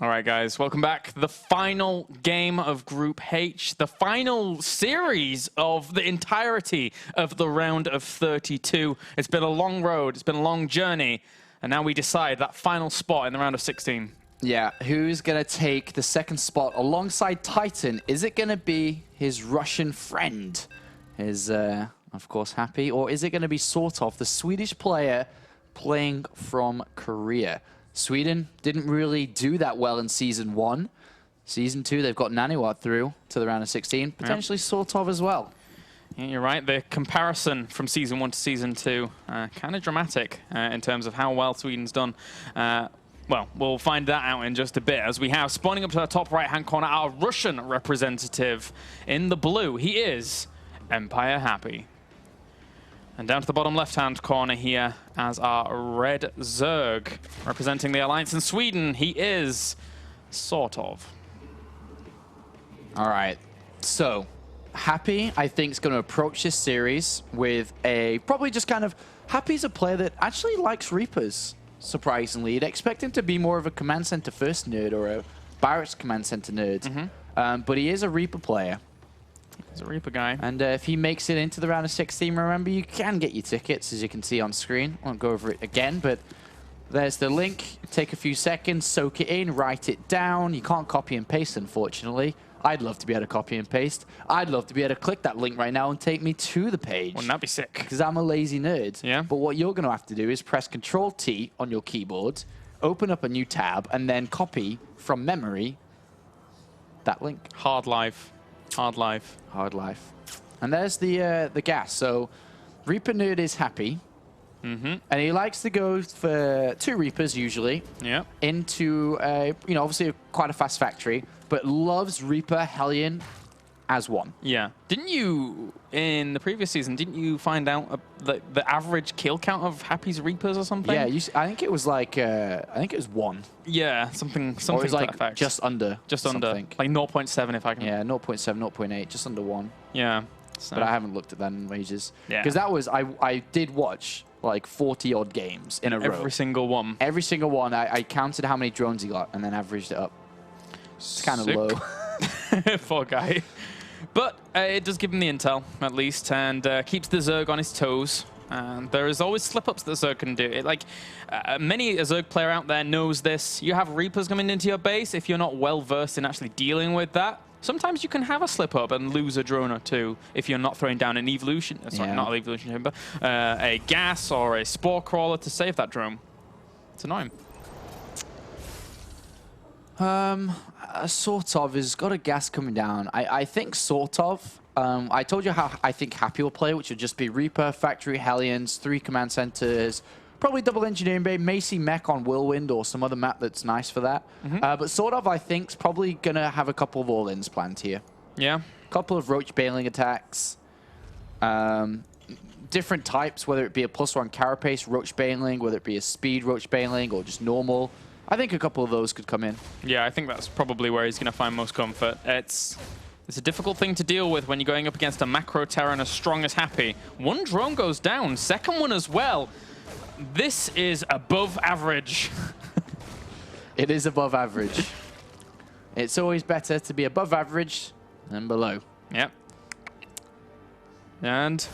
All right, guys, welcome back. The final game of Group H, the final series of the entirety of the round of 32. It's been a long road, it's been a long journey, and now we decide that final spot in the round of 16. Yeah, who's going to take the second spot alongside Titan? Is it going to be his Russian friend, his, of course, Happy, or is it going to be SortOf, the Swedish player playing from Korea? Sweden didn't really do that well in Season 1. Season 2, they've got Naniwat through to the round of 16, potentially SortOf as well. Yeah, you're right. The comparison from Season 1 to Season 2, kind of dramatic in terms of how well Sweden's done. Well, we'll find that out in just a bit, as we have spawning up to the top right-hand corner our Russian representative in the blue. He is Empire Happy. And down to the bottom left-hand corner here as our red Zerg representing the Alliance in Sweden. He is SortOf. All right, so Happy, I think, is going to approach this series with a probably just kind of... Happy's a player that actually likes Reapers, surprisingly. You'd expect him to be more of a Command Center first nerd or a Barracks Command Center nerd. But he is a Reaper player. He's a Reaper guy. And if he makes it into the round of 16, remember, you can get your tickets, as you can see on screen. I won't go over it again, but there's the link. Take a few seconds, soak it in, write it down. You can't copy and paste, unfortunately. I'd love to be able to copy and paste. I'd love to be able to click that link right now and take me to the page. Wouldn't that be sick? Because I'm a lazy nerd. Yeah. But what you're going to have to do is press Control-T on your keyboard, open up a new tab, and then copy from memory that link. Hard life. Hard life. Hard life. And there's the gas. So Reaper Nerd is Happy. And he likes to go for 2 Reapers usually. Yeah. Into obviously quite a fast factory, but loves Reaper Hellion as 1. Yeah. Didn't you, in the previous season, didn't you find out the average kill count of Happy's Reapers or something? Yeah, I think it was like, I think it was 1. Yeah, something Or it was to that like effect. just under. Just under. something. Like 0.7 if I can. Yeah, 0.7, 0.8, just under 1. Yeah. So. But I haven't looked at that in ages. Yeah. Because that was, I did watch like 40 odd games in a row. Every single one. Every single one. I counted how many drones he got and then averaged it up. It's kind of low. Poor guy. But it does give him the intel, at least, and keeps the Zerg on his toes. And there is always slip-ups that Zerg can do. Many a Zerg player out there knows this. You have Reapers coming into your base. If you're not well-versed in actually dealing with that, sometimes you can have a slip-up and lose a drone or 2 if you're not throwing down an evolution. Sorry, not an evolution chamber. A gas or a spore crawler to save that drone. It's annoying. SortOf has got a gas coming down. I think SortOf, I told you how I think Happy will play, which would just be Reaper, Factory, Hellions, 3 command centers, probably double engineering bay, Macy Mech on Whirlwind or some other map that's nice for that. But SortOf, I think, is probably going to have a couple of all-ins planned here. Yeah. A couple of roach bailing attacks. Different types, whether it be a +1 carapace roach bailing, whether it be a speed roach bailing, or just normal. I think a couple of those could come in. Yeah, I think that's probably where he's going to find most comfort. It's a difficult thing to deal with when you're going up against a macro Terran as strong as Happy. 1 drone goes down, 2nd one as well. This is above average. It is above average. It's always better to be above average than below. Yep. And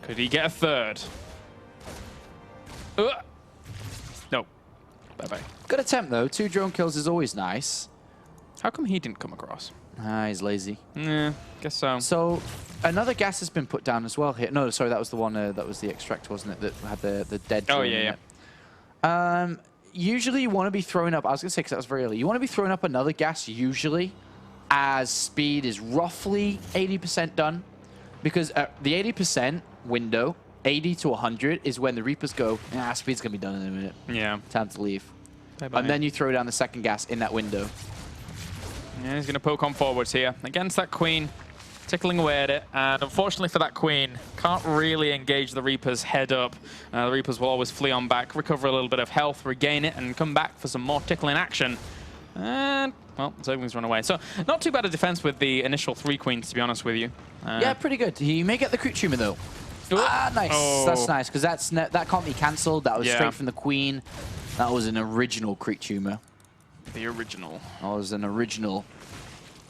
could he get a 3rd? No. Bye-bye. Good attempt, though. 2 drone kills is always nice. How come he didn't come across? He's lazy. Yeah, guess so. So, another gas has been put down as well here. No, sorry, that was the one, that was the extract, wasn't it, that had the dead drone in it. Usually you want to be throwing up, I was going to say because that was very early, you want to be throwing up another gas usually as speed is roughly 80% done. Because the 80% window, 80 to 100, is when the Reapers go, speed's going to be done in a minute. Yeah. Time to leave. Bye-bye. And then you throw down the 2nd gas in that window. Yeah, he's going to poke on forwards here against that Queen, tickling away at it. And unfortunately for that Queen, can't really engage the Reapers head up. The Reapers will always flee on back, recover a little bit of health, regain it, and come back for some more tickling action. And, well, Zerglings run away. So, not too bad a defense with the initial 3 Queens, to be honest with you. Yeah, pretty good. He may get the Creep Tumor, though. Nice. Oh. That's nice, because that can't be cancelled. That was Yeah. straight from the Queen. That was an original Creep Tumor. The original. Oh, there's an original.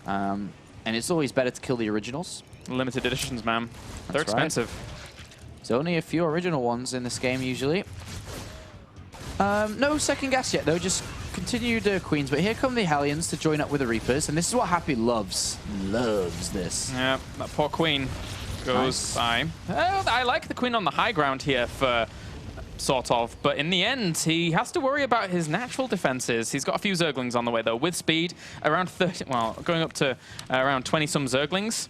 And it's always better to kill the originals. Limited editions, man. They're expensive. There's only a few original ones in this game, usually. No second gas yet, though. Just continued Queens. But here come the Hellions to join up with the Reapers. And this is what Happy loves. Loves this. Yeah, that poor Queen goes by. I like the Queen on the high ground here for SortOf. But in the end, he has to worry about his natural defenses. He's got a few Zerglings on the way, though. With speed, around 30, well, going up to around 20-some Zerglings.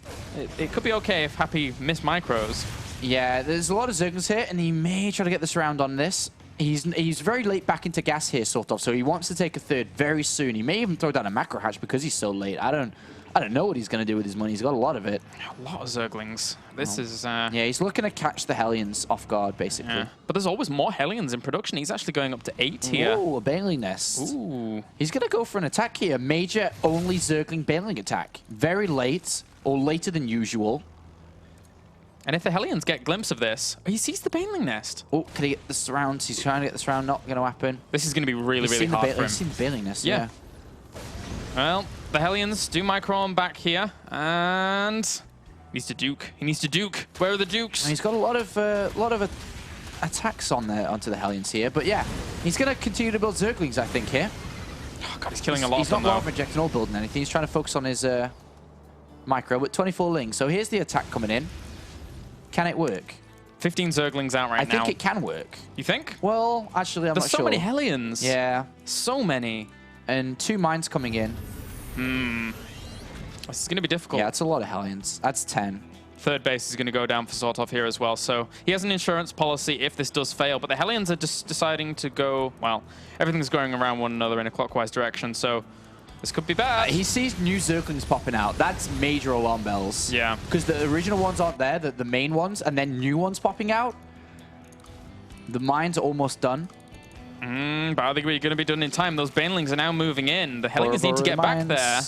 It could be okay if Happy miss micros. Yeah, there's a lot of Zerglings here, and he may try to get this round on this. He's very late back into gas here, SortOf, so he wants to take a third very soon. He may even throw down a macro hatch because he's so late. I don't know what he's going to do with his money. He's got a lot of it. A lot of Zerglings. This is... Yeah, he's looking to catch the Hellions off guard, basically. Yeah. But there's always more Hellions in production. He's actually going up to 8 here. Oh, a Baneling Nest. Ooh. He's going to go for an attack here. Major only Zergling Baneling attack. Very late, or later than usual. And if the Hellions get a glimpse of this, he sees the Baneling Nest. Oh, can he get this round? He's trying to get this round. Not going to happen. This is going to be really, really hard for him. He's seen the Baneling Nest, yeah. Well, the Hellions do micro him back here, and he needs to duke. He needs to duke. Where are the dukes? And he's got a lot of attacks on there onto the Hellions here, but yeah, he's going to continue to build Zerglings, I think, here. Oh god, he's killing a lot of them, though. He's not rejecting or building anything. He's trying to focus on his micro, but 24 Lings. So here's the attack coming in. Can it work? 15 Zerglings out right now. I think it can work. You think? Well, actually, I'm not sure. There's so many Hellions. Yeah. So many. And 2 mines coming in. This is going to be difficult. Yeah, it's a lot of Hellions. That's 10. Third base is going to go down for SortOf here as well. So he has an insurance policy if this does fail. But the Hellions are just deciding to go, well, everything's going around one another in a clockwise direction. So this could be bad. He sees new Zerglings popping out. That's major alarm bells. Yeah. Because the original ones aren't there, the main ones, and then new ones popping out. The mines are almost done. But I think we're going to be done in time. Those Banelings are now moving in. The Hellions need to get back there.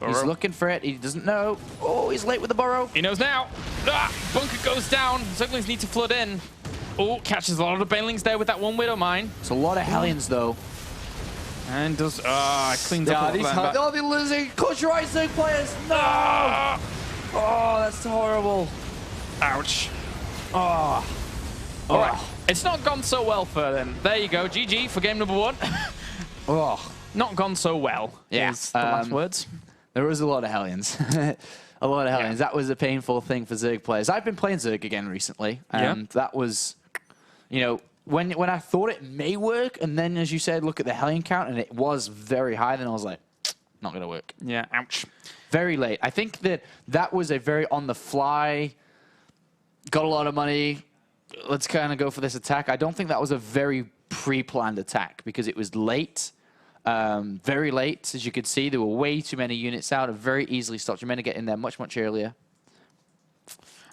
He's looking for it. He doesn't know. Oh, he's late with the burrow. He knows now. Bunker goes down. Zerglings need to flood in. Oh, catches a lot of Banelings there with that one Widow mine. It's a lot of Hellions, though. And does... cleans up these oh, they're losing. Close your eyes, Zerg players. No! Oh, that's horrible. Ouch. Oh. All right. It's not gone so well for them. There you go. GG for game number 1. Oh. Not gone so well. Yeah. Is the last words. There was a lot of Hellions. A lot of Hellions. Yeah. That was a painful thing for Zerg players. I've been playing Zerg again recently. And that was, you know, when I thought it may work, and then, as you said, look at the Hellion count, and it was very high, then I was like, not going to work. Yeah, ouch. Very late. I think that was a very on-the-fly, got a lot of money, let's kind of go for this attack. I don't think that was a very pre-planned attack, because it was late, very late. As you could see, there were way too many units out and very easily stopped. You meant to get in there much, much earlier.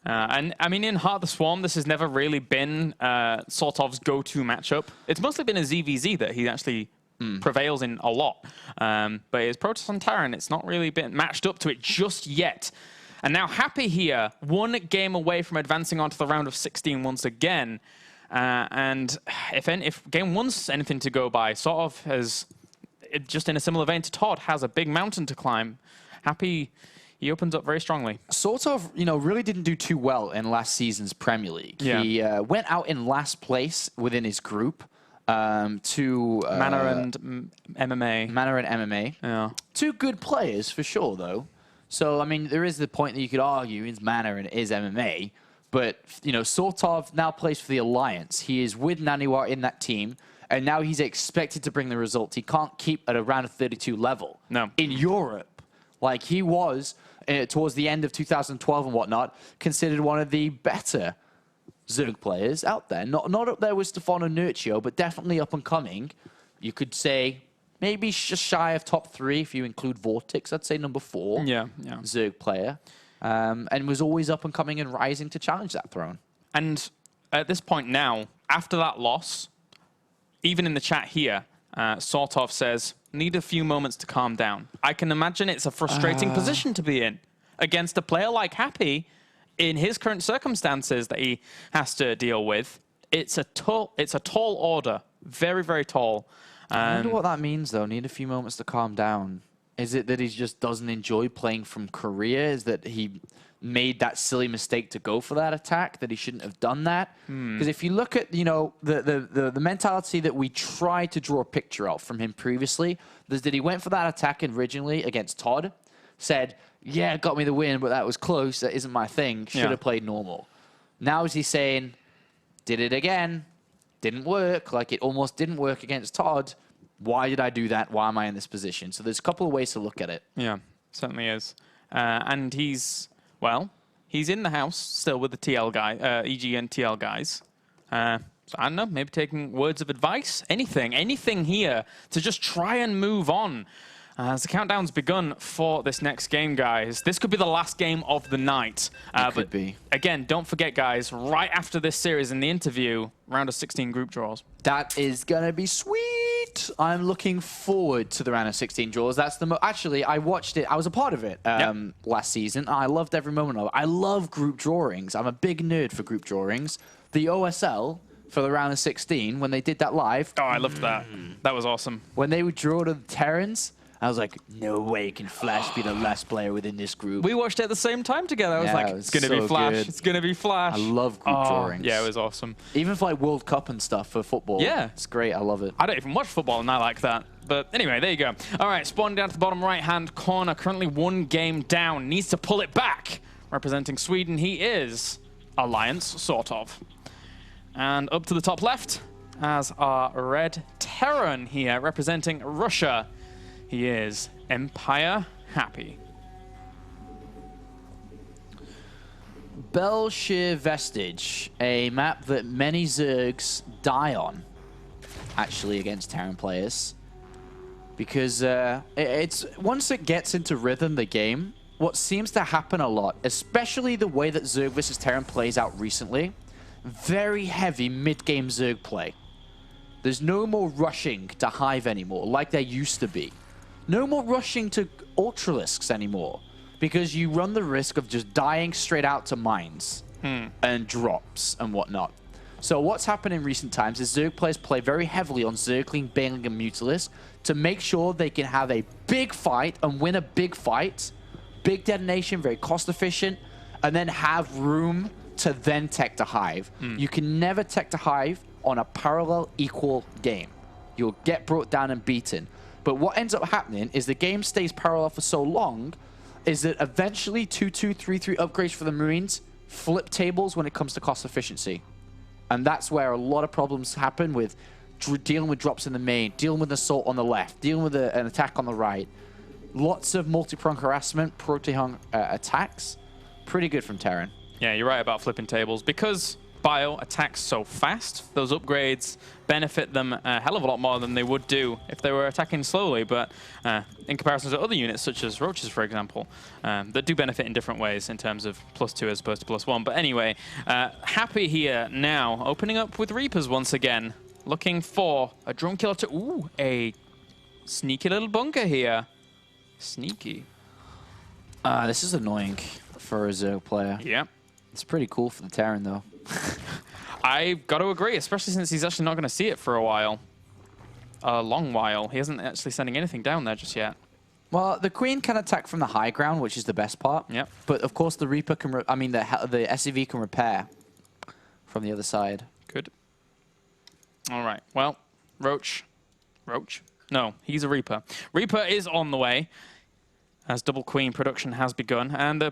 And I mean, in Heart of the Swarm, this has never really been SortOf's go-to matchup. It's mostly been a ZVZ that he actually prevails in a lot. But his Protoss on Terran, it's not really been matched up to it just yet. And now Happy here, 1 game away from advancing onto the round of 16 once again. And if game 1's anything to go by, SortOf has, just in a similar vein to Todd, has a big mountain to climb. Happy... He opens up very strongly. SortOf, you know, really didn't do too well in last season's Premier League. Yeah. He went out in last place within his group to... Mana and MMA. Mana and MMA. Yeah. 2 good players, for sure, though. So, I mean, there is the point that you could argue is Mana and is MMA. But, you know, SortOf now plays for the Alliance. He is with Naniwar in that team. And now he's expected to bring the results. He can't keep at a round of 32 level. No. In Europe. Like he was... towards the end of 2012 and whatnot, considered one of the better Zerg players out there. Not up there with Stefano Nurcio, but definitely up and coming. You could say maybe just shy of top 3 if you include Vortex. I'd say number 4 Zerg player. And was always up and coming and rising to challenge that throne. And at this point now, after that loss, even in the chat here, SortOf says, need a few moments to calm down. I can imagine it's a frustrating position to be in against a player like Happy in his current circumstances that he has to deal with. It's a tall order, very, very tall. I wonder what that means, though. Need a few moments to calm down. Is it that he just doesn't enjoy playing from Korea? Is that he made that silly mistake to go for that attack, that he shouldn't have done that? Because if you look at, you know, the mentality that we tried to draw a picture of from him previously, is that he went for that attack originally against Todd, said, yeah, it got me the win, but that was close. That isn't my thing. Should have played normal. Now is he saying, did it again, didn't work, like it almost didn't work against Todd. Why did I do that? Why am I in this position? So there's a couple of ways to look at it. Yeah, certainly is. And he's in the house still with the TL guy, EG and TL guys. So I don't know, maybe taking words of advice, anything here to just try and move on. As the countdown's begun for this next game, guys. This could be the last game of the night. It could be. Again, don't forget, guys, right after this series in the interview, round of 16 group draws. That is going to be sweet. I'm looking forward to the round of 16 draws. That's the actually, I watched it. I was a part of it last season. I loved every moment of it. I love group drawings. I'm a big nerd for group drawings. The OSL for the round of 16, when they did that live. Oh, I loved that. That was awesome. When they would draw to the Terrans, I was like, no way can Flash be the last player within this group. We watched it at the same time together. I was like, it's going to be Flash. Good. It's going to be Flash. I love group drawings. Yeah, it was awesome. Even for like World Cup and stuff for football. Yeah. It's great. I love it. I don't even watch football and I like that. But anyway, there you go. All right, Spawn down to the bottom right-hand corner. Currently 1 game down. Needs to pull it back. Representing Sweden, he is Alliance, SortOf. And up to the top left, as our Red Terran here, representing Russia, he is Empire Happy. Belshir Vestige, a map that many Zergs die on, actually, against Terran players. Because it's once it gets into rhythm, the game, what seems to happen a lot, especially the way that Zerg versus Terran plays out recently, very heavy mid-game Zerg play. There's no more rushing to Hive anymore, like there used to be. No more rushing to Ultralisks anymore, because you run the risk of just dying straight out to mines and drops and whatnot. So what's happened in recent times is Zerg players play very heavily on Zergling, Baneling, and Mutalisk to make sure they can have a big fight and win a big fight, big detonation, very cost efficient, and then have room to then tech to Hive. You can never tech to Hive on a parallel equal game. You'll get brought down and beaten. But what ends up happening is the game stays parallel for so long is that eventually 2-2, 3-3 upgrades for the Marines flip tables when it comes to cost efficiency. And that's where a lot of problems happen with dealing with drops in the main, dealing with assault on the left, dealing with an attack on the right. Lots of multi-prong harassment, prote-hung attacks. Pretty good from Terran. Yeah, you're right about flipping tables. Because Bio attacks so fast, those upgrades benefit them a hell of a lot more than they would do if they were attacking slowly. But in comparison to other units, such as Roaches, for example, that do benefit in different ways in terms of +2 as opposed to +1. But anyway, Happy here now, opening up with Reapers once again, looking for a drone killer to... Ooh, a sneaky little bunker here. Sneaky. This is annoying for a Zerg player. Yeah. It's pretty cool for the Terran, though. I've got to agree, especially since he's actually not going to see it for a while. A long while. He isn't actually sending anything down there just yet. Well, the Queen can attack from the high ground, which is the best part. Yep. But, of course, the Reaper can... the SCV can repair from the other side. Good. All right. Well, Roach? No, he's a Reaper. Reaper is on the way, as Double Queen production has begun. And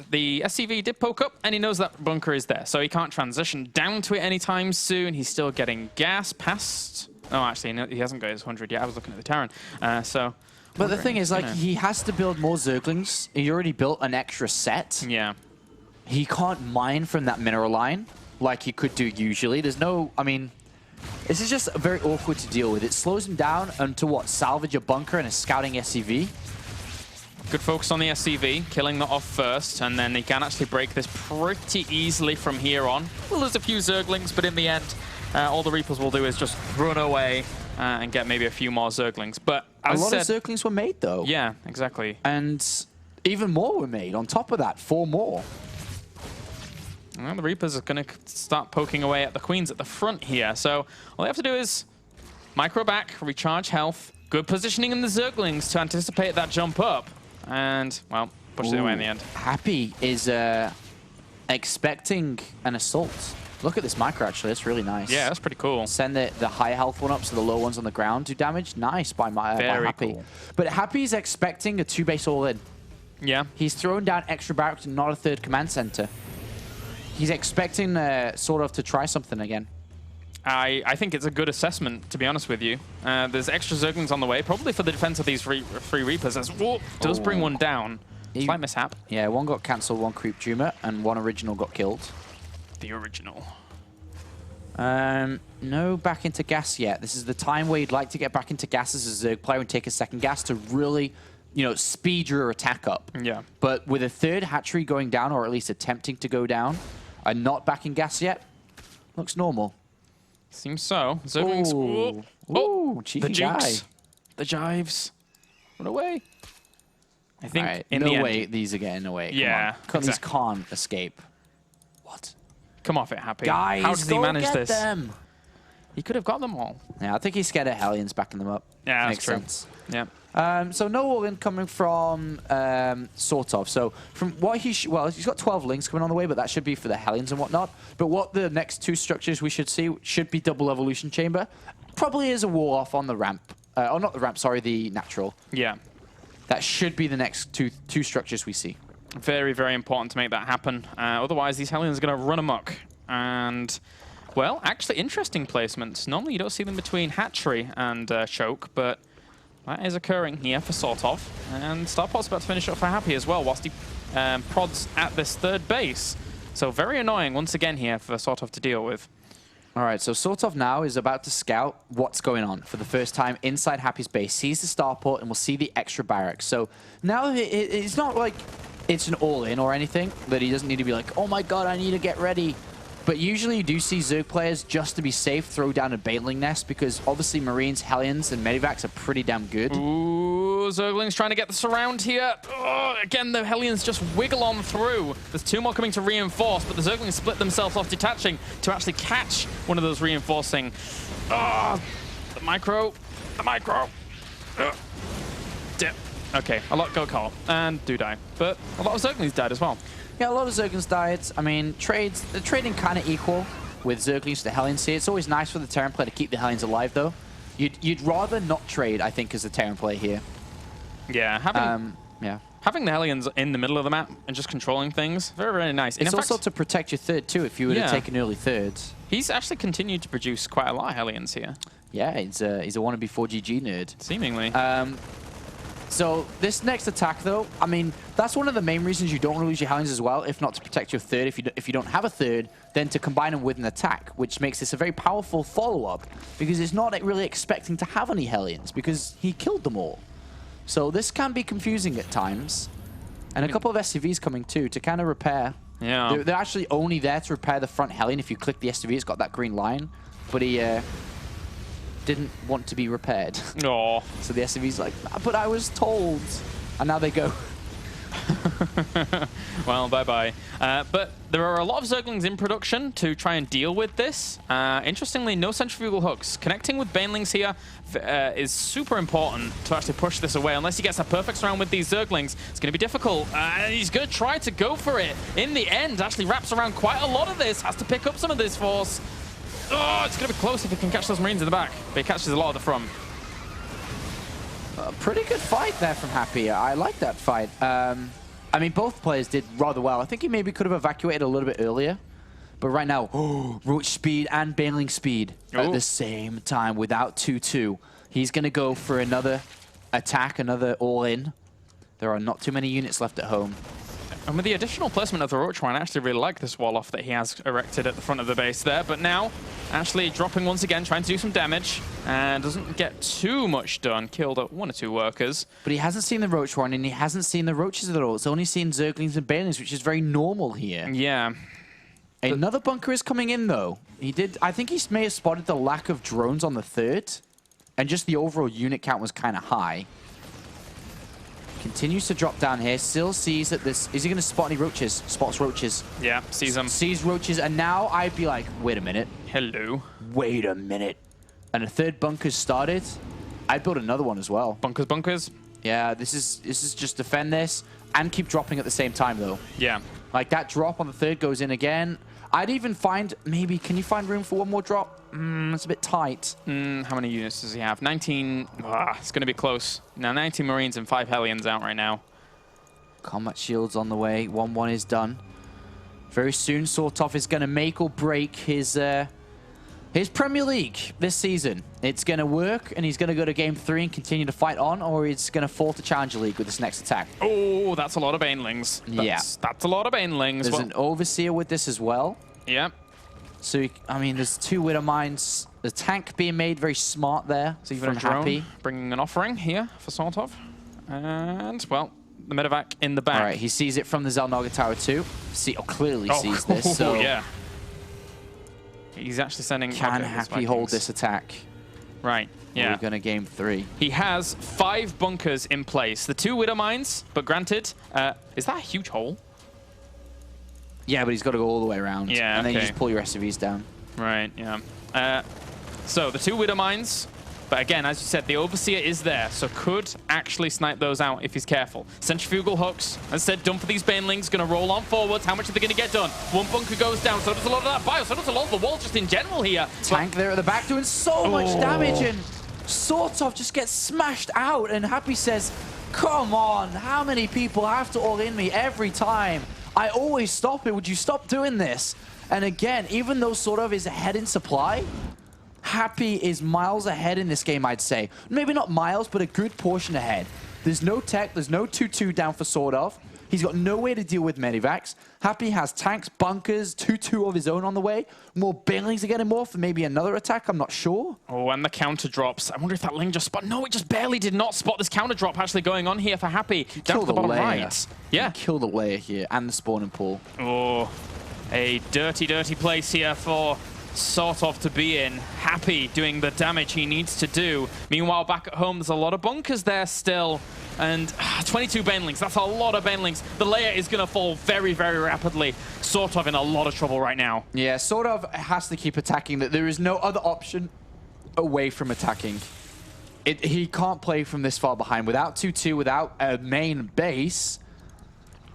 the SCV did poke up, and he knows that bunker is there, so he can't transition down to it anytime soon. He's still getting gas past... Oh, actually, no, he hasn't got his 100 yet. I was looking at the Terran. But the thing is, like, he has to build more Zerglings. He already built an extra set. Yeah. He can't mine from that mineral line like he could do usually. There's no... I mean, this is just very awkward to deal with. It slows him down and to what? Salvage a bunker and a scouting SCV? Good focus on the SCV, killing that off first, and then he can actually break this pretty easily from here on. Well, there's a few Zerglings, but in the end, all the Reapers will do is just run away and get maybe a few more Zerglings. But a lot of Zerglings were made, though. Yeah, exactly. And even more were made. On top of that, 4 more. Well, the Reapers are going to start poking away at the Queens at the front here. So all they have to do is Micro back, recharge health. Good positioning in the Zerglings to anticipate that jump up. And, well, pushes it away in the end. Happy is expecting an assault. Look at this micro, actually. It's really nice. Yeah, that's pretty cool. Send the high health one up so the low ones on the ground do damage. Nice by Happy. Cool. But Happy's expecting a 2-base all-in. Yeah. He's throwing down extra barracks and not a third command center. He's expecting SortOf to try something again. I think it's a good assessment, to be honest with you. There's extra Zerglings on the way, probably for the defense of these free Reapers. As does bring one down. Slight mishap. Yeah, one got cancelled, one creep Juma, and one original got killed. The original. No back into gas yet. This is the time where you'd like to get back into gas as a Zerg player and take a second gas to really, you know, speed your attack up. Yeah. But with a third hatchery going down, or at least attempting to go down, and not back in gas yet, looks normal. Seems so. Zerglings. Ooh. Oh, cheeky the jukes. The jives. Run away. I think right, in no the end. way these are getting away. Yeah, Come on. These exactly. can't escape. What? Come off it, Happy. Guys, how does he manage get this? Them. He could have got them all. Yeah, I think he's scared of Hellions backing them up. Yeah, Makes that's true. sense. Yeah. So no all-in coming from SortOf. So from what he's got 12 links coming on the way, but that should be for the Hellions and whatnot. But what the next two structures we should see should be double evolution chamber. Probably is a wall off on the ramp. Oh, not the ramp, sorry, the natural. Yeah. That should be the next two structures we see. Very, very important to make that happen. Otherwise, these Hellions are going to run amok. And, well, actually, interesting placements. Normally, you don't see them between Hatchery and Choke, but that is occurring here for SortOf. And Starport's about to finish up for Happy as well, whilst he prods at this third base. So very annoying once again here for SortOf to deal with. All right, so SortOf now is about to scout what's going on for the first time inside Happy's base. Sees the starport and will see the extra barracks. So now it's not like it's an all-in or anything, that he doesn't need to be like, oh my god, I need to get ready. But usually you do see Zerg players, just to be safe, throw down a Baneling Nest, because obviously Marines, Hellions, and Medivacs are pretty damn good. Ooh, Zerglings trying to get the surround here. Oh, again, the Hellions just wiggle on through. There's two more coming to reinforce, but the Zerglings split themselves off, detaching to actually catch one of those reinforcing. Oh, the micro. Dip. Okay, a lot go call and do die, but a lot of Zerglings died as well. Yeah, a lot of Zerglings died. I mean, the trading kind of equal with Zerglings to Hellions here. It's always nice for the Terran player to keep the Hellions alive, though. You'd rather not trade, I think, as a Terran player here. Yeah, having the Hellions in the middle of the map and just controlling things, very, very nice. It's also to protect your third, too, if you were to take an early third. He's actually continued to produce quite a lot of Hellions here. Yeah, he's a wannabe 4GG nerd. Seemingly. So this next attack, though, I mean, that's one of the main reasons you don't want to lose your Hellions as well, if not to protect your third. If you don't have a third, then to combine them with an attack, which makes this a very powerful follow-up, because it's not really expecting to have any Hellions, because he killed them all. So this can be confusing at times. And a couple of SCVs coming, too, to kind of repair. Yeah. They're actually only there to repair the front Hellion. If you click the SCV, it's got that green line. But he didn't want to be repaired. Oh. So the SCV's like, but I was told. And now they go. Well, bye-bye. But there are a lot of Zerglings in production to try and deal with this. Interestingly, no centrifugal hooks. Connecting with Banelings here is super important to actually push this away. Unless he gets a perfect surround with these Zerglings, it's going to be difficult. He's going to try to go for it. In the end, actually wraps around quite a lot of this. Has to pick up some of this force. Oh, it's going to be close if he can catch those Marines in the back. But he catches a lot of the front. A pretty good fight there from Happy. I like that fight. I mean, both players did rather well. I think he maybe could have evacuated a little bit earlier. But right now, Roach speed and Baneling speed at the same time without 2-2. He's going to go for another attack, another all-in. There are not too many units left at home. And with the additional placement of the Roach One, I actually really like this wall off that he has erected at the front of the base there. But now, actually dropping once again, trying to do some damage. And doesn't get too much done. Killed one or two workers. But he hasn't seen the Roach One, and he hasn't seen the Roaches at all. It's only seen Zerglings and Banelings, which is very normal here. Yeah. Another bunker is coming in, though. I think he may have spotted the lack of drones on the third. And just the overall unit count was kind of high. Continues to drop down here. Still sees that this... Is he going to spot any Roaches? Spots Roaches. Yeah, sees them. Sees Roaches. And now I'd be like, wait a minute. Hello. Wait a minute. and a third bunker's started, I'd build another one as well. Bunkers. Yeah, this is just defend this and keep dropping at the same time, though. Yeah. Like, that drop on the third goes in again. I'd even find, maybe, can you find room for one more drop? It's a bit tight. How many units does he have? 19. It's going to be close. Now, 19 Marines and 5 Hellions out right now. Combat shields on the way. 1-1 is done. Very soon, SortOf is going to make or break his Premier League this season. It's going to work, and he's going to go to Game 3 and continue to fight on, or he's going to fall to Challenger League with this next attack. Oh, that's a lot of Banelings. That's a lot of Banelings. There's an Overseer with this as well. Yeah. So, I mean, there's 2 Widow Mines. The tank being made very smart there. So even a drone Happy bringing an offering here for SortOf. And, well, the medevac in the back. All right, he sees it from the Xel'Naga Tower too. Clearly sees this. So yeah. He's actually sending... Can Happy hold this attack? Right, yeah. We're going to Game 3. He has 5 bunkers in place. The 2 Widow Mines, but granted, is that a huge hole? Yeah, but he's got to go all the way around. Yeah, and then you just pull your SCVs down. Right, yeah. So the 2 Widow Mines, but again, as you said, the Overseer is there, so could actually snipe those out if he's careful. Centrifugal hooks, as I said, done for these Banelings, going to roll on forwards. How much are they going to get done? 1 bunker goes down, so does a lot of that bio, so does a lot of the wall just in general here. Tank there at the back doing so much damage, and SortOf just gets smashed out, and Happy says, come on, how many people have to all in me every time? I always stop it. Would you stop doing this? And again, even though SortOf is ahead in supply, Happy is miles ahead in this game, I'd say. Maybe not miles, but a good portion ahead. There's no tech. There's no 2-2 down for SortOf. He's got no way to deal with medivacs. Happy has tanks, bunkers, 2-2 of his own on the way. More Banelings are getting more for maybe another attack. I'm not sure. Oh, and the counter drops. I wonder if that Ling just spot. No, it just barely did not spot this counter drop actually going on here for Happy. Down to the bottom right. Yeah. Kill the layer here and the spawning pool. Oh, a dirty, dirty place here for SortOf to be in. Happy doing the damage he needs to do. Meanwhile, back at home, there's a lot of bunkers there still. And 22 Banelings, that's a lot of Banelings. The layer is going to fall very, very rapidly. SortOf in a lot of trouble right now. Yeah, SortOf has to keep attacking. That there is no other option away from attacking. He can't play from this far behind. Without 2-2, without a main base.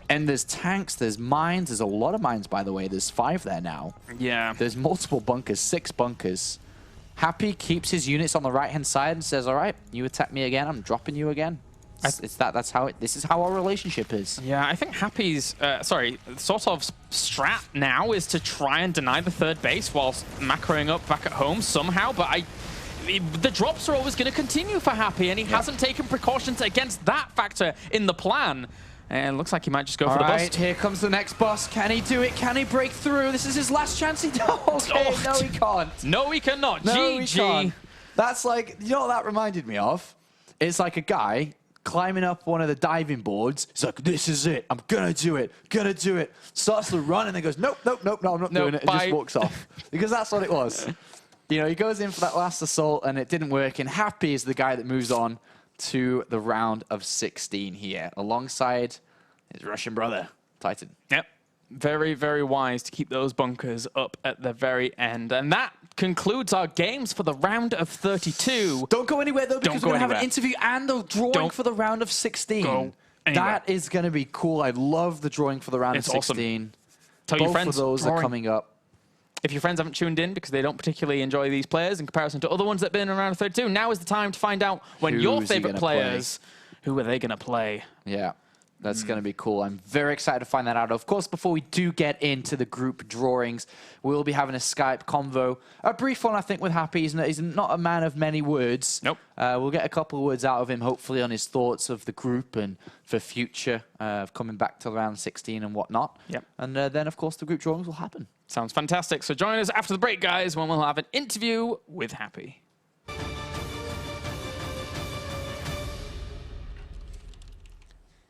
And there's tanks, there's mines. There's a lot of mines, by the way. There's 5 there now. Yeah. There's multiple bunkers, 6 bunkers. Happy keeps his units on the right-hand side and says, all right, you attack me again, I'm dropping you again. This is how our relationship is. Yeah, I think Happy's, SortOf's strat now is to try and deny the third base whilst macroing up back at home somehow, but the drops are always going to continue for Happy, and he hasn't taken precautions against that factor in the plan. And looks like he might just go for the bust. Here comes the next bust. Can he do it? Can he break through? This is his last chance. Okay, no, he can't. No, he cannot. No, GG. He can't. That's like, you know what that reminded me of? It's like a guy climbing up one of the diving boards. He's like, this is it. I'm going to do it. Going to do it. Starts to run and then goes, nope, no, I'm not doing it. And just walks off. Because that's what it was. You know, he goes in for that last assault and it didn't work. And Happy is the guy that moves on to the round of 16 here, alongside his Russian brother, Titan. Yep. Very, very wise to keep those bunkers up at the very end. And that concludes our games for the round of 32. Don't go anywhere, though, because we're going to have an interview and a drawing for the round of 16. That is going to be cool. I love the drawing for the round of 16. Awesome. Tell your friends. Both of those are coming up. If your friends haven't tuned in because they don't particularly enjoy these players in comparison to other ones that have been around 32, now is the time to find out when your favorite players, who are they going to play? Yeah, that's going to be cool. I'm very excited to find that out. Of course, before we do get into the group drawings, we'll be having a Skype convo. A brief one, I think, with Happy. He's not a man of many words. Nope. We'll get a couple of words out of him, hopefully, on his thoughts of the group and for future, of coming back to round 16 and whatnot. Yep. And then, of course, the group drawings will happen. Sounds fantastic. So join us after the break, guys, when we'll have an interview with Happy.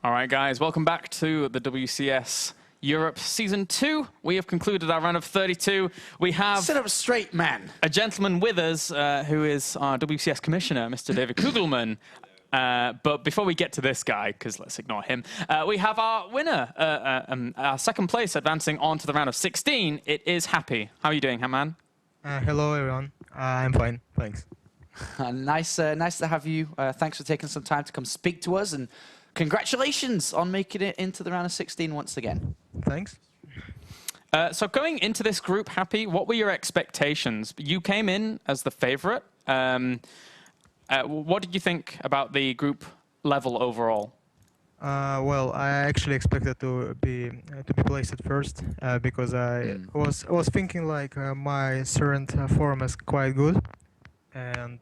All right, guys, welcome back to the WCS Europe Season 2. We have concluded our round of 32. We have... Sit up straight, man. ...a gentleman with us who is our WCS Commissioner, Mr. David Kugelman. But before we get to this guy, because let's ignore him, we have our winner, our second place advancing on to the round of 16. It is Happy. How are you doing, Hamman? Hello, everyone. I'm fine, thanks. Nice to have you. Thanks for taking some time to come speak to us, and congratulations on making it into the round of 16 once again. Thanks. So going into this group, Happy, what were your expectations? You came in as the favorite. What did you think about the group level overall? Well, I actually expected to be placed at first because I was thinking like my current form is quite good, and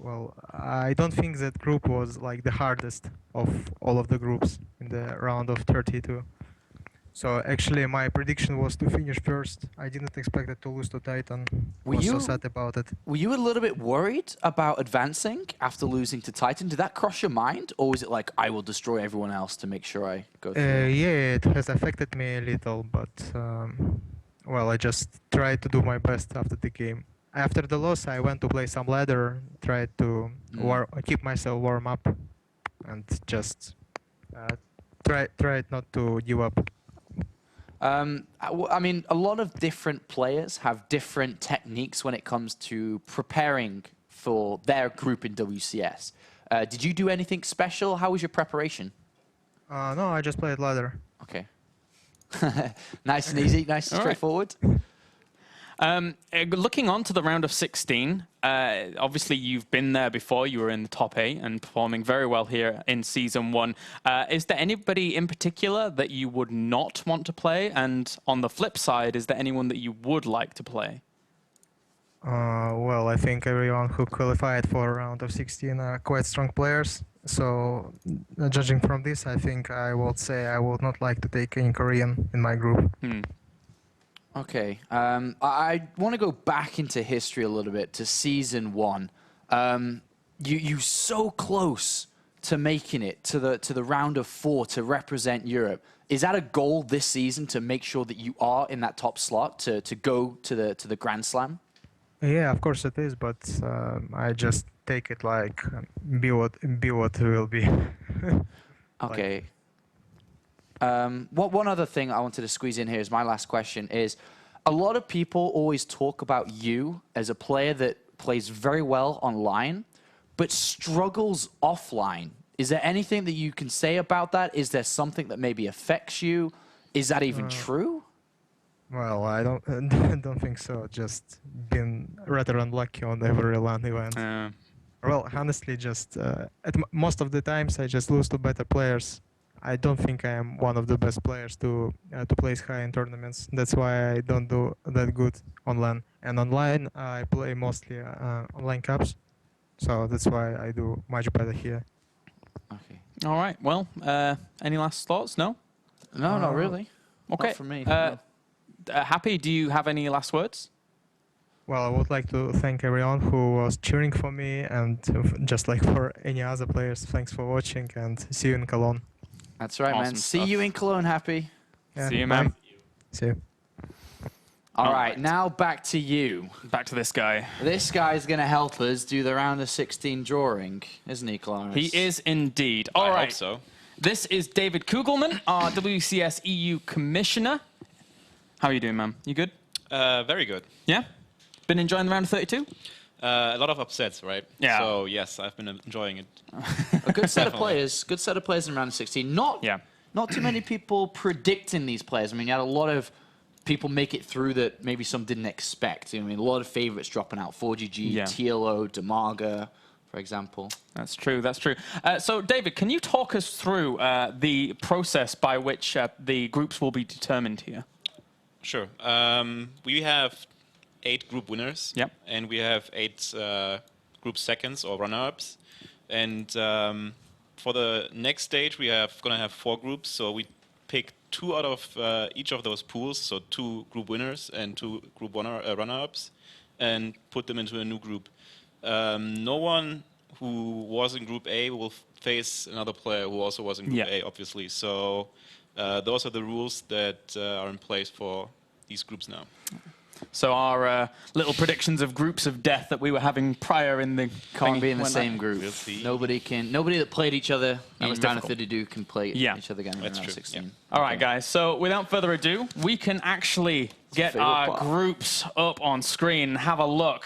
well, I don't think that group was like the hardest of all of the groups in the round of 32. So actually, my prediction was to finish first. I didn't expect it to lose to Titan. Was so sad about it. Were you a little bit worried about advancing after losing to Titan? Did that cross your mind, or was it like, I will destroy everyone else to make sure I go through? Yeah, it has affected me a little, but well, I just tried to do my best after the game. After the loss, I went to play some ladder, tried to keep myself warm up, and just tried not to give up. I mean, a lot of different players have different techniques when it comes to preparing for their group in WCS. Did you do anything special? How was your preparation? No, I just played ladder. Okay. Nice and easy, nice and straightforward. Looking on to the round of 16, obviously you've been there before. You were in the top 8 and performing very well here in Season 1. Is there anybody in particular that you would not want to play? And on the flip side, is there anyone that you would like to play? Well, I think everyone who qualified for round of 16 are quite strong players. So, judging from this, I think I would say I would not like to take any Korean in my group. Okay, I want to go back into history a little bit to Season 1. You so close to making it to the round of 4 to represent Europe. Is that a goal this season to make sure that you are in that top slot to go to the Grand Slam? Yeah, of course it is, but I just take it like be what it will be. Okay. One other thing I wanted to squeeze in here is my last question is, a lot of people always talk about you as a player that plays very well online, but struggles offline. Is there anything that you can say about that? Is there something that maybe affects you? Is that even true? Well, I don't think so. Just been rather unlucky on every LAN event. Well, honestly, just most of the times I just lose to better players. I don't think I am one of the best players to place high in tournaments. That's why I don't do that good on LAN. And online, I play mostly online cups, so that's why I do much better here. Okay. All right. Well, any last thoughts? No? No, not really. Okay. Not for me. Happy, do you have any last words? Well, I would like to thank everyone who was cheering for me, and just like for any other players, thanks for watching, and see you in Cologne. That's right, Awesome man. stuff. See you in Cologne, Happy. Yeah, See you, bye. man. See you. All right, now back to you. Back to this guy. This guy's going to help us do the round of 16 drawing, isn't he, Clarence? He is indeed. All right. I hope so. This is David Kugelman, our WCS EU Commissioner. How are you doing, man? You good? Very good. Yeah? Been enjoying the round of 32? A lot of upsets, right? Yeah. So, yes, I've been enjoying it. A good set of players. Good set of players in round of 16. Not too many people predicting these players. I mean, you had a lot of people make it through that maybe some didn't expect. I mean, a lot of favorites dropping out. 4GG, TLO, Demaga, for example. That's true. That's true. So, David, can you talk us through the process by which the groups will be determined here? Sure. We have 8 group winners. Yep. And we have 8 group seconds or runner-ups. And for the next stage, we are going to have 4 groups. So we pick 2 out of each of those pools, so 2 group winners and 2 group runner-ups, and put them into a new group. No one who was in Group A will face another player who also was in Group A, obviously. So those are the rules that are in place for these groups now. So our little predictions of groups of death that we were having prior in the can't be in the same group. We'll see. Nobody that played each other in round of 32 can play each other again in round of 16. Yeah. All right, guys. So without further ado, we can actually get our groups up on screen and have a look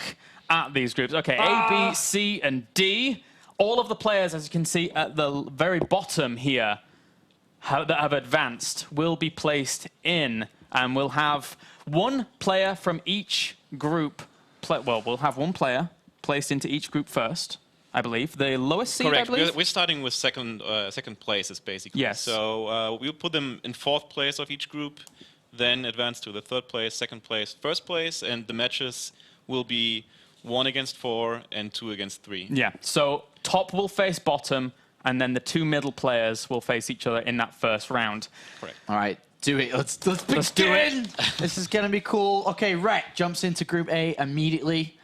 at these groups. Okay, A, B, C, and D. All of the players, as you can see at the very bottom here, that have advanced will be placed in, and we'll have one player from each group. Well, we'll have one player placed into each group first, I believe. The lowest seed, correct. I believe? We're starting with second places, basically. Yes. So we'll put them in 4th place of each group, then advance to the 3rd place, 2nd place, 1st place, and the matches will be 1 against 4 and 2 against 3. Yeah, so top will face bottom, and then the 2 middle players will face each other in that first round. Correct. All right, do it. Let's do it. This is going to be cool. Okay, Rhett jumps into Group A immediately.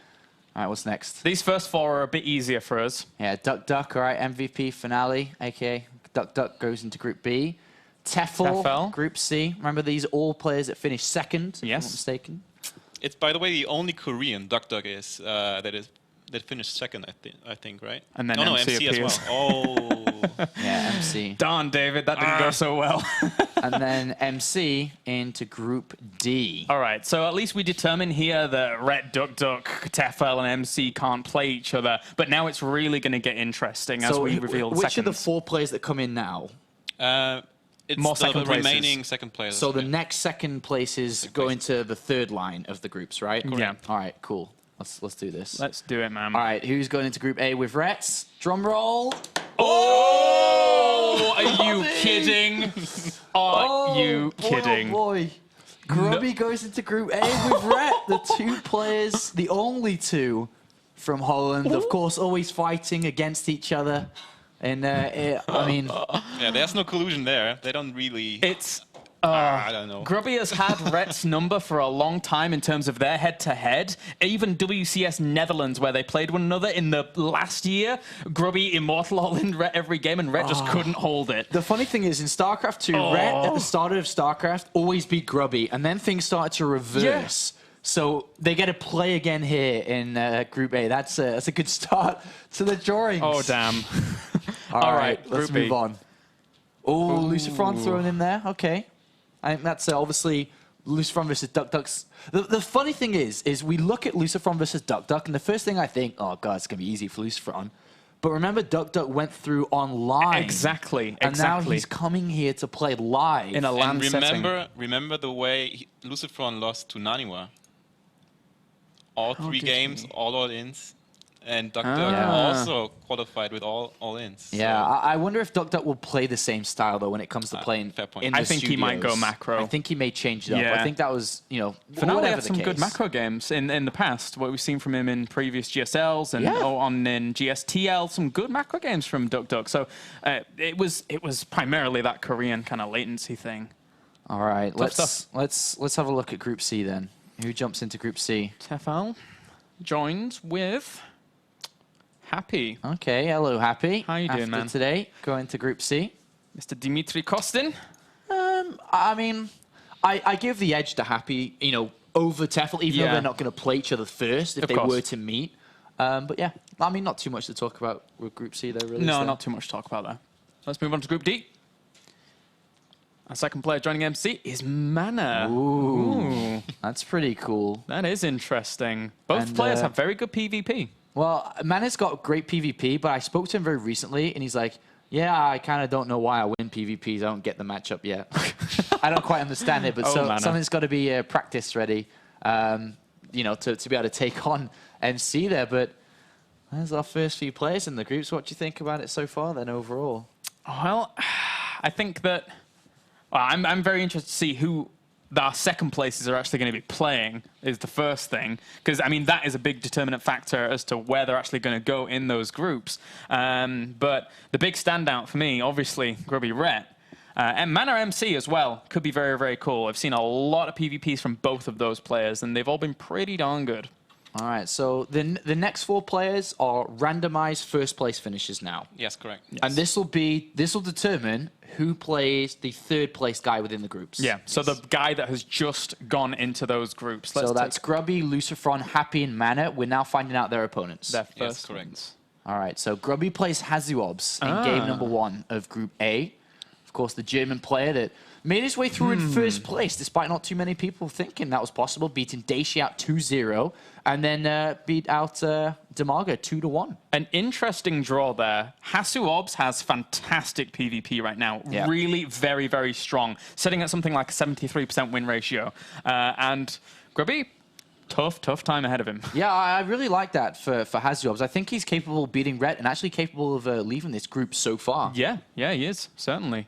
All right, what's next? These first 4 are a bit easier for us. Yeah, Duck Duck, all right, MVP finale, a.k.a. Duck Duck goes into Group B. Tefl, Group C. Remember, these are all players that finished second, if I'm not mistaken. It's, by the way, the only Korean Duck Duck is that finished second, I think, right? And then no, MC as well. Oh. Yeah, MC. Darn, David, that didn't go so well. And then MC into Group D. All right, so at least we determine here that Rhett, Duck Duck, Tefl, and MC can't play each other. But now it's really going to get interesting as we reveal which seconds. of the 4 players that come in now? It's More the second places. remaining second players. So the next second places go into the 3rd line of the groups, right? Yeah. All right, cool. Let's do this. Let's do it, man. All right, who's going into Group A with Rets? Drum roll. Oh! Are you kidding? Are you kidding? Oh boy. Grubby goes into Group A with Rhett. The 2 players, the only 2 from Holland, of course, always fighting against each other. And I mean, yeah, there's no collusion there. They don't really. It's. I don't know. Grubby has had Rhett's number for a long time in terms of their head-to-head. Even WCS Netherlands, where they played one another in the last year, Grubby immortalized Rhett every game, and Rhett just couldn't hold it. the funny thing is, in StarCraft 2, Rhett at the start of StarCraft always beat Grubby, and then things started to reverse. So they get to play again here in Group A. That's a good start to the drawings. Oh, damn. All right, let's Group B. move on. Oh, Lucifron thrown in there. Okay. I think that's obviously Lucifron versus Duck Ducks. The funny thing is we look at Lucifron versus Duck Duck, and the first thing I think, oh, God, it's going to be easy for Lucifron. But remember, Duck Duck went through online. Exactly. And now he's coming here to play live. In a LAN setting. Remember the way Lucifron lost to Naniwa? All 3 games, all-ins. And Duck Duck also qualified with all-ins. Yeah, so. I wonder if Duck Duck will play the same style, though, when it comes to playing in the I think he might go macro. I think he may change it up. I think that was, Finale had some good macro games in the past. What we've seen from him in previous GSLs and in GSTL, some good macro games from Duck Duck. So it was primarily that Korean kind of latency thing. All right, let's have a look at Group C then. Who jumps into Group C? Tefl joins with Happy. Okay, hello, Happy. How you doing, man? Today, going to Group C. Mr. Dimitri Kostin. I mean, I give the edge to Happy, over Tefl, even though they're not going to play each other first if they were to meet. But yeah, I mean, not too much to talk about with Group C, though, really. No, not too much to talk about there. Let's move on to Group D. Our second player joining MC is Mana. Ooh. That's pretty cool. That is interesting. Both players have very good PvP. Well, Mana's got great PvP, but I spoke to him very recently, and he's like, yeah, I kind of don't know why I win PvPs. I don't get the matchup yet. I don't quite understand it, but something's got to be practice ready, to be able to take on MC there. But there's our first few players in the groups. What do you think about it so far, then, overall? Well, I think that I'm very interested to see who our second places are actually going to be playing is the first thing. Because, I mean, that is a big determinant factor as to where they're actually going to go in those groups. But the big standout for me, obviously, Grubby Rhett. And Mana MC as well could be very, very cool. I've seen a lot of PvPs from both of those players, and they've all been pretty darn good. All right, so the next 4 players are randomized first place finishes now. Yes, correct. Yes. And this will determine who plays the 3rd place guy within the groups. Yeah, so the guy that has just gone into those groups. So that's Grubby, Lucifron, Happy, and Mana. We're now finding out their opponents. Their first yes, correct. All right, so Grubby plays Hazuobs in game number 1 of Group A. Of course, the German player that made his way through in first place, despite not too many people thinking that was possible, beating Daishi out 2-0, and then beat out Demago 2-1. An interesting draw there. Hasu-Obs has fantastic PvP right now. Yeah. Really very, very strong. Sitting at something like a 73% win ratio. And Grubby, tough time ahead of him. Yeah, I really like that for Hasu-Obs. I think he's capable of beating Ret and actually capable of leaving this group so far. Yeah, he is, certainly.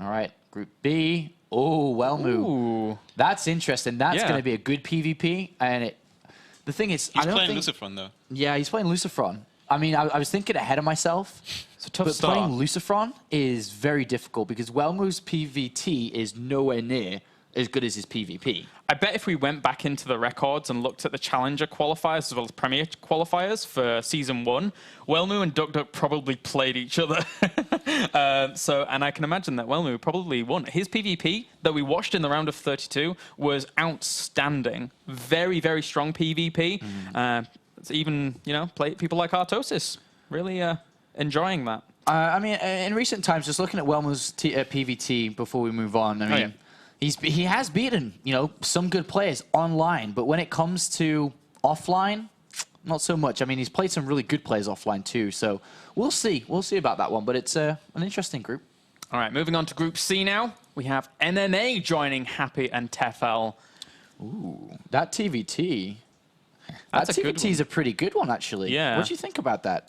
All right, Group B. Oh, Wellmu. Ooh. That's interesting. That's going to be a good PvP. And the thing is, he's I don't playing think... Lucifron, though. Yeah, he's playing Lucifron. I mean, I was thinking ahead of myself. It's a tough but start. playing Lucifron is very difficult because Wellmu's PvT is nowhere near as good as his PvP. I bet if we went back into the records and looked at the Challenger qualifiers as well as Premier qualifiers for Season 1, Wellmu and DuckDuck probably played each other. And I can imagine that Wellmu probably won. His PvP that we watched in the round of 32 was outstanding. Very, very strong PvP. Even, people like Artosis really enjoying that. I mean, in recent times, just looking at Wellmu's PvT before we move on, I mean... He has beaten, some good players online, but when it comes to offline, not so much. I mean, he's played some really good players offline too, so we'll see. We'll see about that one, but it's an interesting group. All right, moving on to Group C now. We have MMA joining Happy and Tefel. Ooh, that TVT. That's that a good TVT is one. a pretty good one, actually. Yeah. What do you think about that?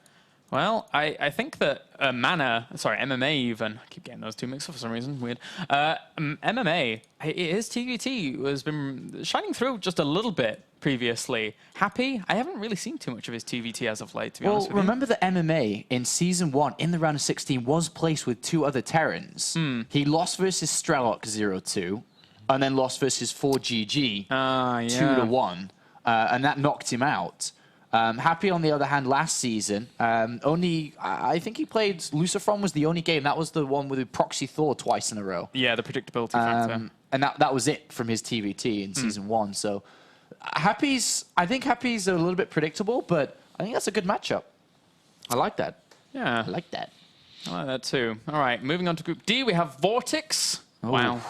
Well, I think that MMA even, I keep getting those two mixed up for some reason, weird. MMA, his TVT has been shining through just a little bit previously. Happy, I haven't really seen too much of his TVT as of late, to be honest with you. Well, remember that MMA in Season 1, in the round of 16, was placed with 2 other Terrans. He lost versus Strelok 0-2, and then lost versus 4GG 2-1, and that knocked him out. Happy, on the other hand, last season, I think he played Lucifron was the only game. That was the one with Proxy Thor twice in a row. Yeah, the predictability factor. And that was it from his TVT in Season 1. So I think Happy's a little bit predictable, but I think that's a good matchup. I like that. Yeah. I like that. I like that too. All right, moving on to Group D, we have Vortex. Oh. Wow.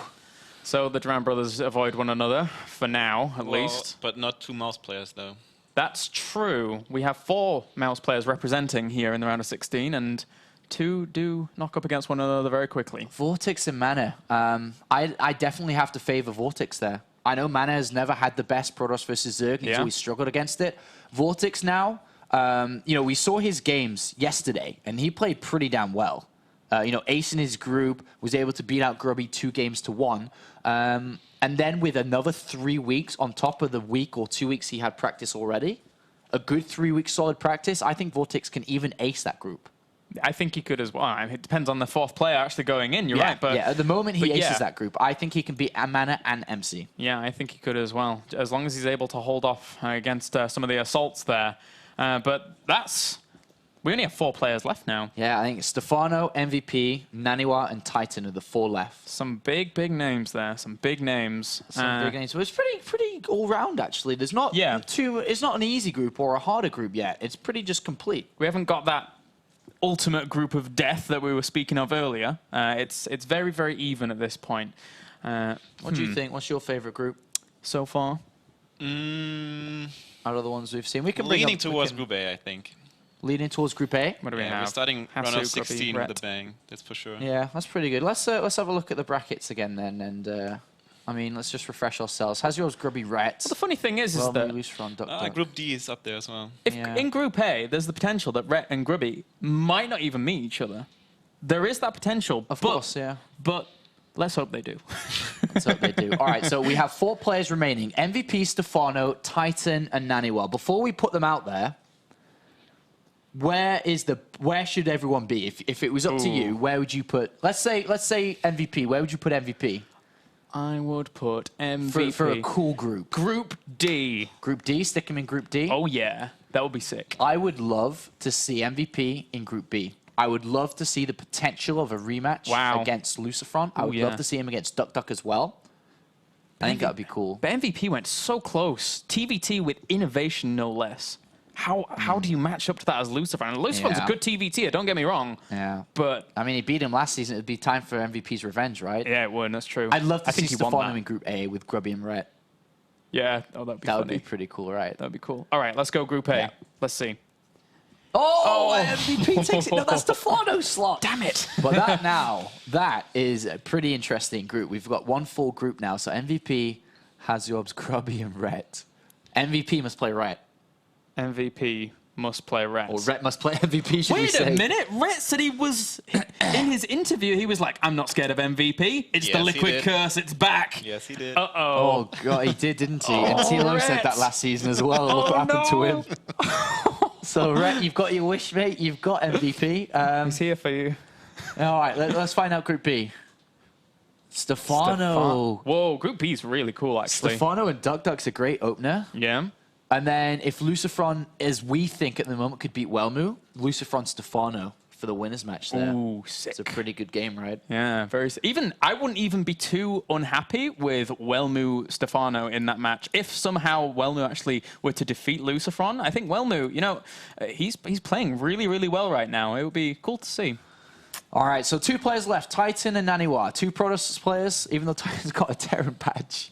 So the Duran brothers avoid one another, for now, at least. But not 2 mouse players, though. That's true. We have 4 mouse players representing here in the round of 16, and 2 do knock up against one another very quickly. Vortex and Mana. I definitely have to favor Vortex there. I know Mana has never had the best Protoss versus Zerg. He's always struggled against it. Vortex now, we saw his games yesterday, and he played pretty damn well. Ace in his group was able to beat out Grubby 2-1. And then with another 3 weeks on top of the week or 2 weeks he had practice already, a good 3 weeks solid practice, I think Vortex can even ace that group. I think he could as well. I mean, it depends on the 4th player actually going in, you're right. But at the moment he aces that group. I think he can beat Mana and MC. Yeah, I think he could as well, as long as he's able to hold off against some of the assaults there. But we only have 4 players left now. Yeah, I think Stefano, MVP, Naniwa, and Titan are the 4 left. Some big names there. Some big names. Some big names. So it's pretty all round actually. There's not it's not an easy group or a harder group yet. It's pretty just complete. We haven't got that ultimate group of death that we were speaking of earlier. It's very, very even at this point. What do you think? What's your favorite group so far? Out of the ones we've seen, we can leaning towards Group A, I think. Leading towards Group A. What do we have? We're starting Hasu, round of 16 Grubby, with a bang. That's for sure. Yeah, that's pretty good. Let's have a look at the brackets again then, and let's just refresh ourselves. How's yours, Grubby, Ret? Well, the funny thing is that Group D is up there as well. If in Group A, there's the potential that Ret and Grubby might not even meet each other. There is that potential. Of course, yeah. But let's hope they do. Let's hope they do. All right, so we have 4 players remaining: MVP, Stefano, Titan, and Naniwa. Before we put them out there, where should everyone be? If it was up to you, where would you put? Let's say MVP. Where would you put MVP? I would put MVP for a cool group. Group D. Group D. Stick him in Group D. Oh yeah, that would be sick. I would love to see MVP in Group B. I would love to see the potential of a rematch against Lucifron. I would love to see him against DuckDuck as well. I think that would be cool. But MVP went so close. TVT with innovation, no less. How do you match up to that as Lucifer? And Lucifer's a good TVT, don't get me wrong. Yeah. But I mean, he beat him last season. It'd be time for MVP's revenge, right? yeah, it would. That's true. I'd love to see he won Stefano that. in Group A with Grubby and Rhett. Yeah, that'd be That funny. would be pretty cool, right? That'd be cool. All right, let's go Group A. Yeah. Let's see. Oh, MVP takes it. No, that's Stefano's slot. Damn it. But that is a pretty interesting group. We've got one full group now. So MVP, Hazyobs, Grubby, and Rhett. MVP must play Rhett. MVP must play Rhett. Or Rhett must play MVP, should we Wait say? a minute. Rhett said he was, in his interview, he was like, I'm not scared of MVP. It's the Yes, he liquid did. curse. It's back. Yes, he did. Uh-oh. Oh, God, he did, didn't he? And Tilo said that last season as well. Look what happened to him. So, Rhett, you've got your wish, mate. You've got MVP. He's here for you. All right, let's find out Group B. Stefano. Whoa, Group B is really cool, actually. Stefano and Duck Duck's a great opener. Yeah. And then if Lucifron, as we think at the moment, could beat Wellmu, Lucifron Stefano for the winners match there. Ooh, sick. It's a pretty good game, right? Yeah, I wouldn't even be too unhappy with Wellmu Stefano in that match. If somehow Wellmu actually were to defeat Lucifron, I think Wellmu, you know, he's playing really, really well right now. It would be cool to see. All right, so 2 players left, Titan and Naniwa. 2 Protoss players, even though Titan's got a Terran badge.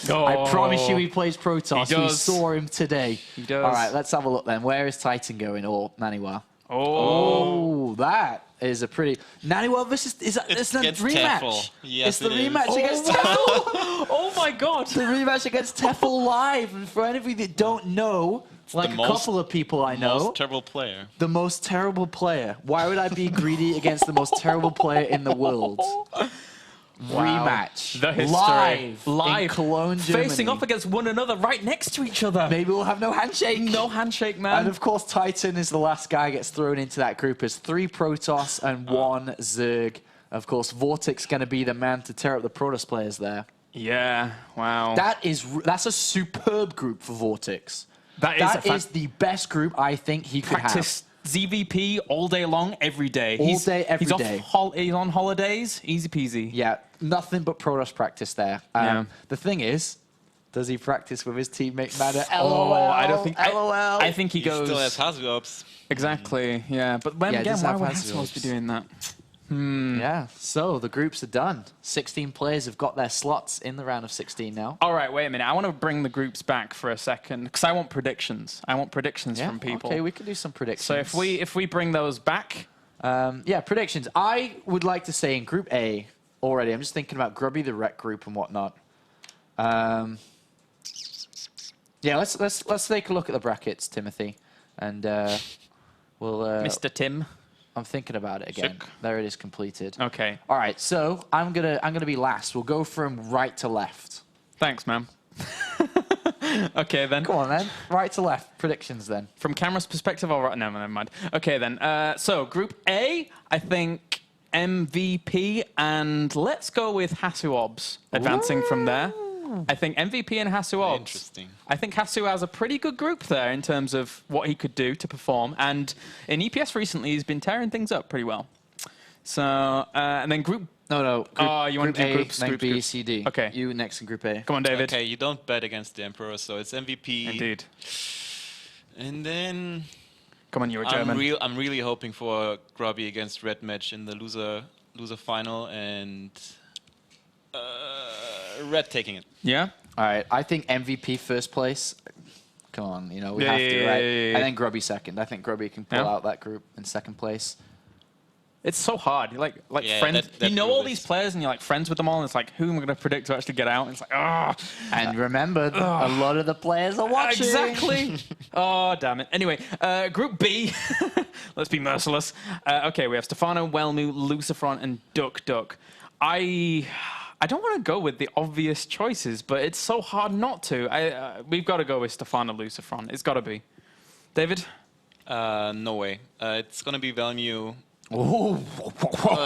Oh, I promise you he plays Protoss. He We does. saw him today. He does. All right, let's have a look then. Where is Titan going or Naniwa? Oh. That is a pretty... Naniwa versus... It's the against rematch. Tefl. Yes, it's the it is. rematch against Tefl. Oh, my God. The rematch against Tefl live. And for any of you that don't know, like a couple of people I know... Most terrible player. The most terrible player. Why would I be greedy against the most terrible player in the world? Rematch. The history. Live. In Cologne, Germany. Facing off against one another right next to each other. Maybe we'll have no handshake. No handshake, man. And of course, Titan is the last guy gets thrown into that group as 3 Protoss and 1 Zerg. Of course, Vortex going to be the man to tear up the Protoss players there. Yeah, wow. That's a superb group for Vortex. That is the best group I think he could practice ZVP all day long, every day. All day, every day. He's on holidays, easy peasy. Yeah, nothing but Protoss practice there. Yeah. The thing is, does he practice with his teammate Mana? Oh, I don't think. LOL. I think he goes. Still has Hazyobs. Exactly. Yeah, but when, Yeah, again, does why have would Hazyobs. Hazyobs be doing that? Yeah, so the groups are done. 16 players have got their slots in the round of 16 now. All right, wait a minute. I want to bring the groups back for a second because I want predictions. I want predictions Yeah, from people. okay, we can do some predictions. So if we bring those back, yeah, predictions. I would like to say in Group A already. I'm just thinking about Grubby, the Rec group, and whatnot. Yeah, let's take a look at the brackets, Timothy, and we'll. Mr. Tim. I'm thinking about it again. Sick. There it is, completed. Okay. All right, so I'm gonna be last. We'll go from right to left. Thanks, man. Okay, then. Come on, then. Right to left. Predictions, then. From camera's perspective, all right. No, never mind. Okay, then. So, Group A, I think MVP, and let's go with Hasyobs advancing from there. I think MVP and Hasyobs. Interesting. I think Hasu has a pretty good group there in terms of what he could do to perform. And in EPS recently, he's been tearing things up pretty well. So, and then Group... No. Oh, you want to do A, groups? then Groups, B, groups. C, D. Okay. You next in Group A. Come on, David. Okay, you don't bet against the Emperor, so it's MVP. Indeed. And then Come on, you're a German. I'm really hoping for a Grubby against Red match in the loser final, and Red taking it. Yeah? All right, I think MVP first place. Come on, we have to, right? Yeah. And then Grubby second. I think Grubby can pull out that group in second place. It's so hard. You're like Yeah, friends. that You know group all is- these players, and you're like friends with them all. And it's like, who am I going to predict to actually get out? And it's like, ah, And remember, a lot of the players are watching. exactly. Oh, damn it. Anyway, Group B. Let's be merciless. Okay, we have Stefano, Wellmu, Lucifron, and Duck Duck. I don't want to go with the obvious choices, but it's so hard not to. We've got to go with Stefano Lucifron. It's got to be. David? No way. It's gonna be Valmu Oh,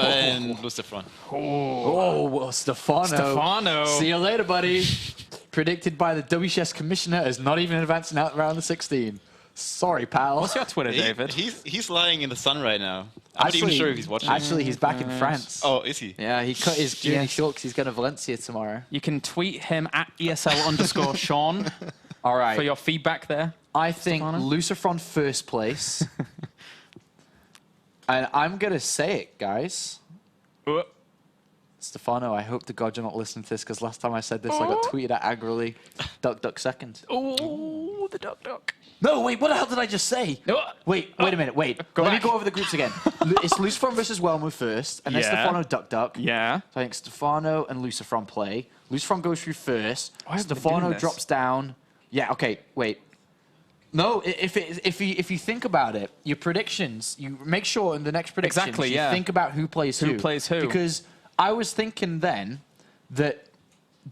and Lucifron. well, Stefano. Stefano. See you later, buddy. Predicted by the WCS commissioner as not even advancing out round of 16. Sorry, pal. What's your Twitter, David? He's lying in the sun right now. I'm not even sure if he's watching. Actually, he's back in France. Oh, is he? Yeah, he cut his journey short because he's going to Valencia tomorrow. You can tweet him at ESL_Sean All right. for your feedback there. I think Stefano? Lucifron first place. And I'm going to say it, guys. Stefano, I hope to God you're not listening to this, because last time I said this, I got tweeted at angrily. Duck second. Oh, the duck. No, wait, what the hell did I just say? Wait a minute, wait. Let me go over the groups again. It's Lucifron versus Wellmo first, and then Stefano, Duck. Yeah. So I think Stefano and Lucifron play. Lucifron goes through first. Why have they been Stefano doing this? drops down. Yeah, okay, wait. No, if you think about it, your predictions, you make sure in the next predictions, you think about who plays who. Who plays who. Because I was thinking then that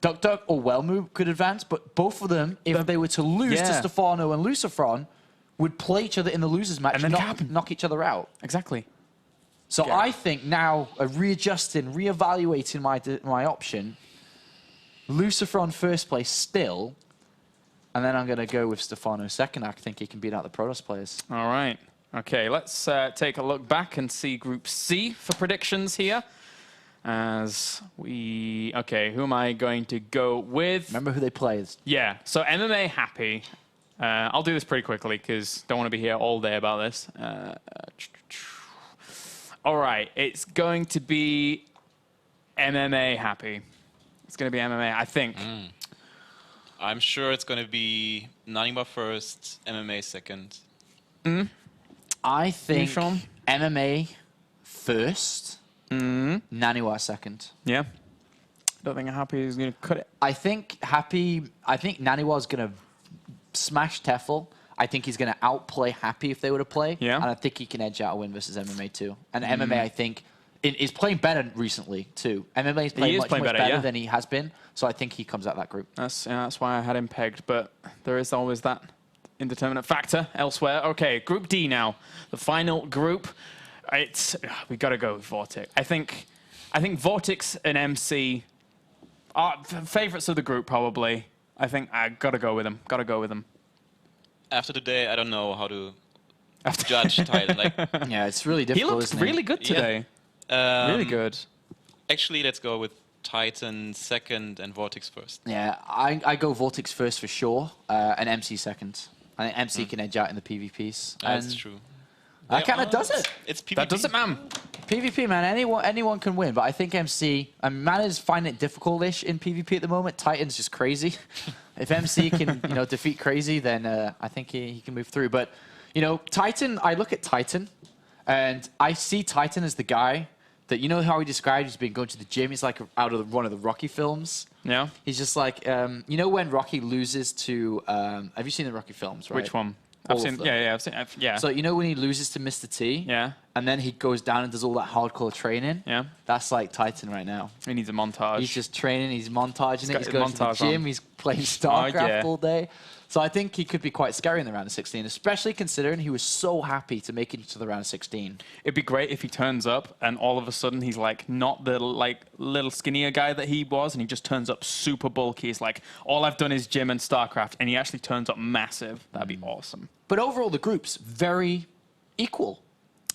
Duck or Wellmo could advance, but both of them, if they were to lose to Stefano and Lucifron, would play each other in the losers match and then knock each other out. Exactly. So I think now, readjusting, reevaluating my option, Lucifron first place still, and then I'm going to go with Stefano second. I think he can beat out the Protoss players. All right. Okay, let's take a look back and see Group C for predictions here. As we... Okay, who am I going to go with? Remember who they play. Yeah, so MMA happy. I'll do this pretty quickly because don't want to be here all day about this. All right, it's going to be MMA happy. It's going to be MMA, I think. I'm sure it's going to be Nanima first, MMA second. I think MMA first, Naniwa second. Yeah. Don't think Happy is going to cut it. I think Naniwa is going to smash Tefl. I think he's going to outplay Happy if they were to play. Yeah. And I think he can edge out a win versus MMA too. And MMA, I think, is playing better recently too. MMA is playing much better than he has been. So I think he comes out that group. That's why I had him pegged. But there is always that indeterminate factor elsewhere. Okay, Group D now. The final group. We got to go with Vortex. I think Vortex and MC are favorites of the group probably. I think I got to go with them. Got to go with them. After today, I don't know how to judge Titan. Yeah, it's really difficult. He looks really good today. Really good. Actually, let's go with Titan second and Vortex first. Yeah, I go Vortex first for sure, and MC second. I think MC can edge out in the PvPs. That's true. That kind of does it. It's PvP. That does it, man. PvP, man. Anyone can win, but I think MC. Man is finding it difficult-ish in PvP at the moment. Titan's just crazy. If MC can defeat crazy, then I think he can move through. But Titan. I look at Titan, and I see Titan as the guy that how he described he's been going to the gym. He's like out of one of the Rocky films. Yeah. He's just like when Rocky loses to. Have you seen the Rocky films? Right. Which one? All I've seen. of them. Yeah, I've seen. Yeah. So when he loses to Mr. T. Yeah. And then he goes down and does all that hardcore training. Yeah. That's like Titan right now. He needs a montage. He's just training. He's montaging it. He's going to the montage gym. on. He's playing StarCraft all day. So I think he could be quite scary in the round of 16, especially considering he was so happy to make it to the round of 16. It'd be great if he turns up and all of a sudden he's like not the little skinnier guy that he was, and he just turns up super bulky. He's like, all I've done is gym and StarCraft, and he actually turns up massive. That'd be awesome. But overall, the group's very equal.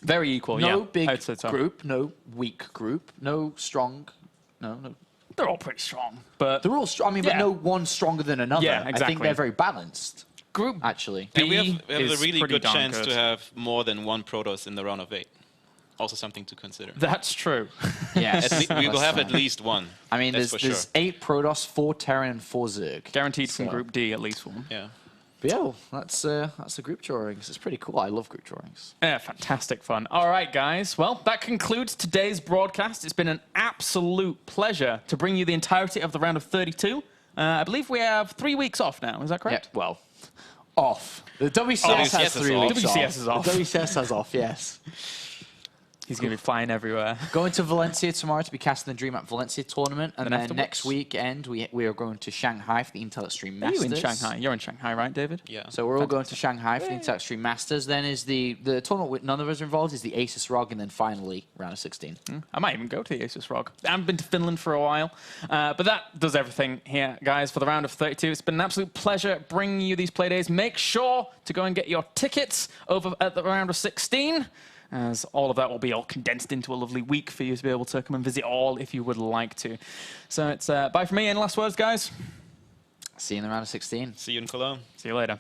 Very equal, yeah. No big I'd say so. group, no weak group, no strong, no. They're all pretty strong, but They're all strong. I mean, but no one stronger than another. Yeah, exactly. I think they're very balanced. Group actually. And we have is a really pretty good darn chance good. to have more than one Protoss in the round of 8. Also something to consider. That's true. Yeah, We will have at least one. I mean, that's there's for sure. 8 Protoss, 4 Terran, and 4 Zerg. Guaranteed from Group D, at least one. Yeah. But yeah, that's the group drawings. It's pretty cool. I love group drawings. Yeah, fantastic fun. All right, guys. Well, that concludes today's broadcast. It's been an absolute pleasure to bring you the entirety of the round of 32. I believe we have 3 weeks off now. Is that correct? Yeah, well, off. The WCS has 3 weeks off. WCS is off. The WCS has off, yes. He's going to be flying everywhere. Going to Valencia tomorrow to be casting the DreamHack Valencia tournament. And then afterwards? next weekend, we are going to Shanghai for the Intel Extreme Are Masters. you in Shanghai? You're in Shanghai, right, David? Yeah. So we're all going to Shanghai for the Intel Extreme Masters. Then is the tournament with none of us are involved is the Asus ROG, and then finally round of 16. I might even go to the Asus ROG. I haven't been to Finland for a while. But that does everything here, guys, for the round of 32. It's been an absolute pleasure bringing you these playdays. Make sure to go and get your tickets over at the round of 16. As all of that will be all condensed into a lovely week for you to be able to come and visit all if you would like to. So it's bye from me. Any last words, guys? See you in the round of 16. See you in Cologne. See you later.